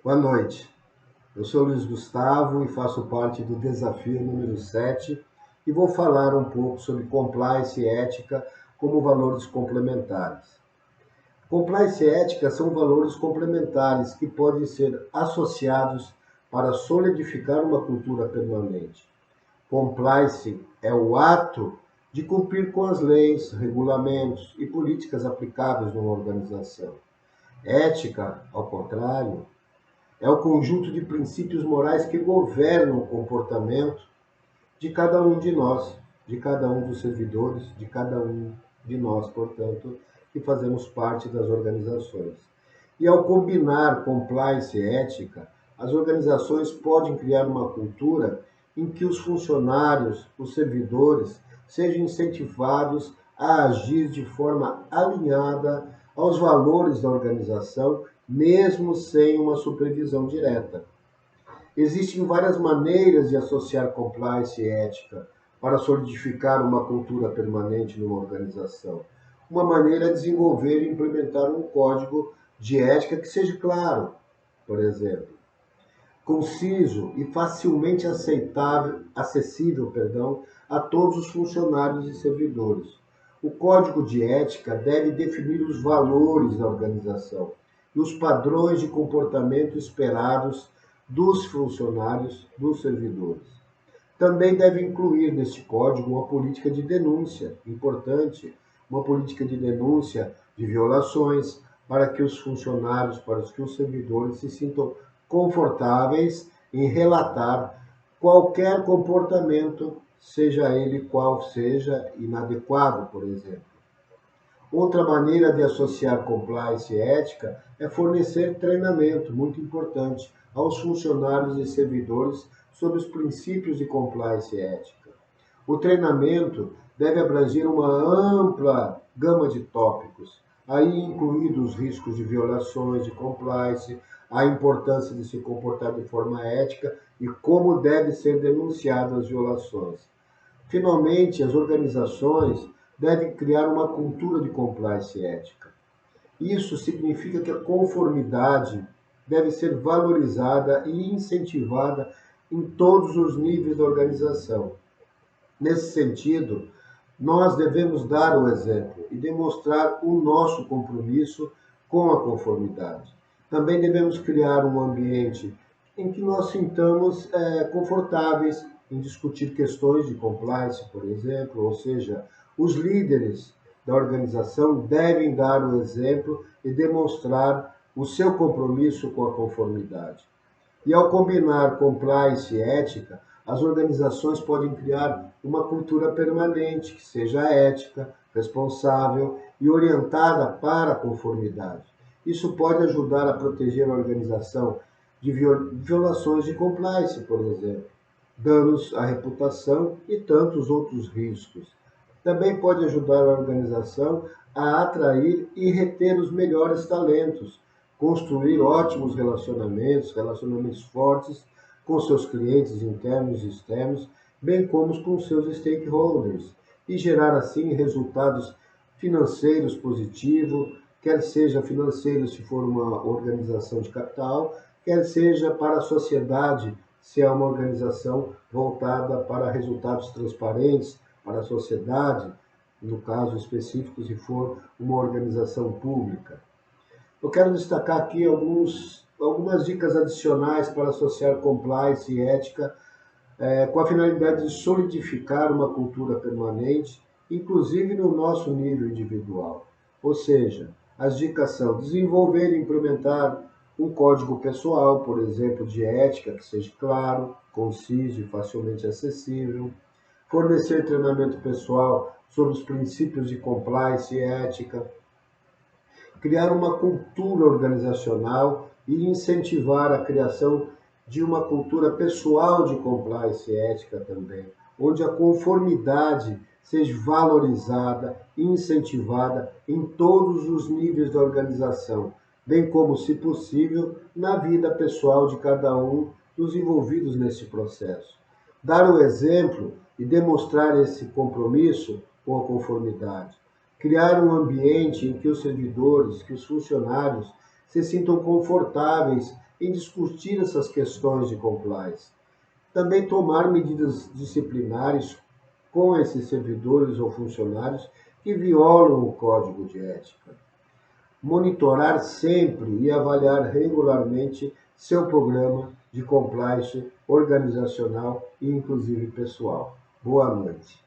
Boa noite. Eu sou Luiz Gustavo e faço parte do desafio número 7 e vou falar um pouco sobre compliance e ética como valores complementares. Compliance e ética são valores complementares que podem ser associados para solidificar uma cultura permanente. Compliance é o ato de cumprir com as leis, regulamentos e políticas aplicáveis numa organização. Ética, ao contrário, é o conjunto de princípios morais que governam o comportamento de cada um de nós, de cada um dos servidores, de cada um de nós, portanto, que fazemos parte das organizações. E ao combinar compliance e ética, as organizações podem criar uma cultura em que os funcionários, os servidores, sejam incentivados a agir de forma alinhada aos valores da organização, mesmo sem uma supervisão direta. Existem várias maneiras de associar compliance e ética para solidificar uma cultura permanente numa organização. Uma maneira é desenvolver e implementar um código de ética que seja claro, por exemplo, conciso e facilmente acessível, a todos os funcionários e servidores. O código de ética deve definir os valores da organização e os padrões de comportamento esperados dos funcionários, dos servidores. Também deve incluir neste código uma política de denúncia, importante, uma política de denúncia de violações, para que os funcionários, para que os servidores se sintam confortáveis em relatar qualquer comportamento, seja ele qual seja, inadequado, por exemplo. Outra maneira de associar compliance e ética é fornecer treinamento, muito importante, aos funcionários e servidores sobre os princípios de compliance e ética. O treinamento deve abranger uma ampla gama de tópicos, aí incluídos os riscos de violações de compliance, a importância de se comportar de forma ética e como devem ser denunciadas as violações. Finalmente, as organizações devem criar uma cultura de compliance ética. Isso significa que a conformidade deve ser valorizada e incentivada em todos os níveis da organização. Nesse sentido, nós devemos dar o exemplo e demonstrar o nosso compromisso com a conformidade. Também devemos criar um ambiente em que nós sintamos confortáveis em discutir questões de compliance, por exemplo, ou seja, os líderes da organização devem dar o exemplo e demonstrar o seu compromisso com a conformidade. E ao combinar compliance e ética, as organizações podem criar uma cultura permanente, que seja ética, responsável e orientada para a conformidade. Isso pode ajudar a proteger a organização de violações de compliance, por exemplo, danos à reputação e tantos outros riscos. Também pode ajudar a organização a atrair e reter os melhores talentos, construir ótimos relacionamentos fortes com seus clientes internos e externos, bem como com seus stakeholders, e gerar assim resultados financeiros positivos, quer seja financeiro se for uma organização de capital, quer seja para a sociedade, se é uma organização voltada para resultados transparentes para a sociedade, no caso específico, se for uma organização pública. Eu quero destacar aqui algumas dicas adicionais para associar compliance e ética com a finalidade de solidificar uma cultura permanente, inclusive no nosso nível individual. Ou seja, as dicas são desenvolver e implementar um código pessoal, por exemplo, de ética, que seja claro, conciso e facilmente acessível, fornecer treinamento pessoal sobre os princípios de compliance e ética, criar uma cultura organizacional e incentivar a criação de uma cultura pessoal de compliance e ética também, onde a conformidade seja valorizada e incentivada em todos os níveis da organização, bem como, se possível, na vida pessoal de cada um dos envolvidos nesse processo. Dar o exemplo e demonstrar esse compromisso com a conformidade. Criar um ambiente em que os servidores, que os funcionários se sintam confortáveis em discutir essas questões de compliance. Também tomar medidas disciplinares com esses servidores ou funcionários que violam o código de ética. Monitorar sempre e avaliar regularmente seu programa de compliance organizacional e inclusive pessoal. Boa noite.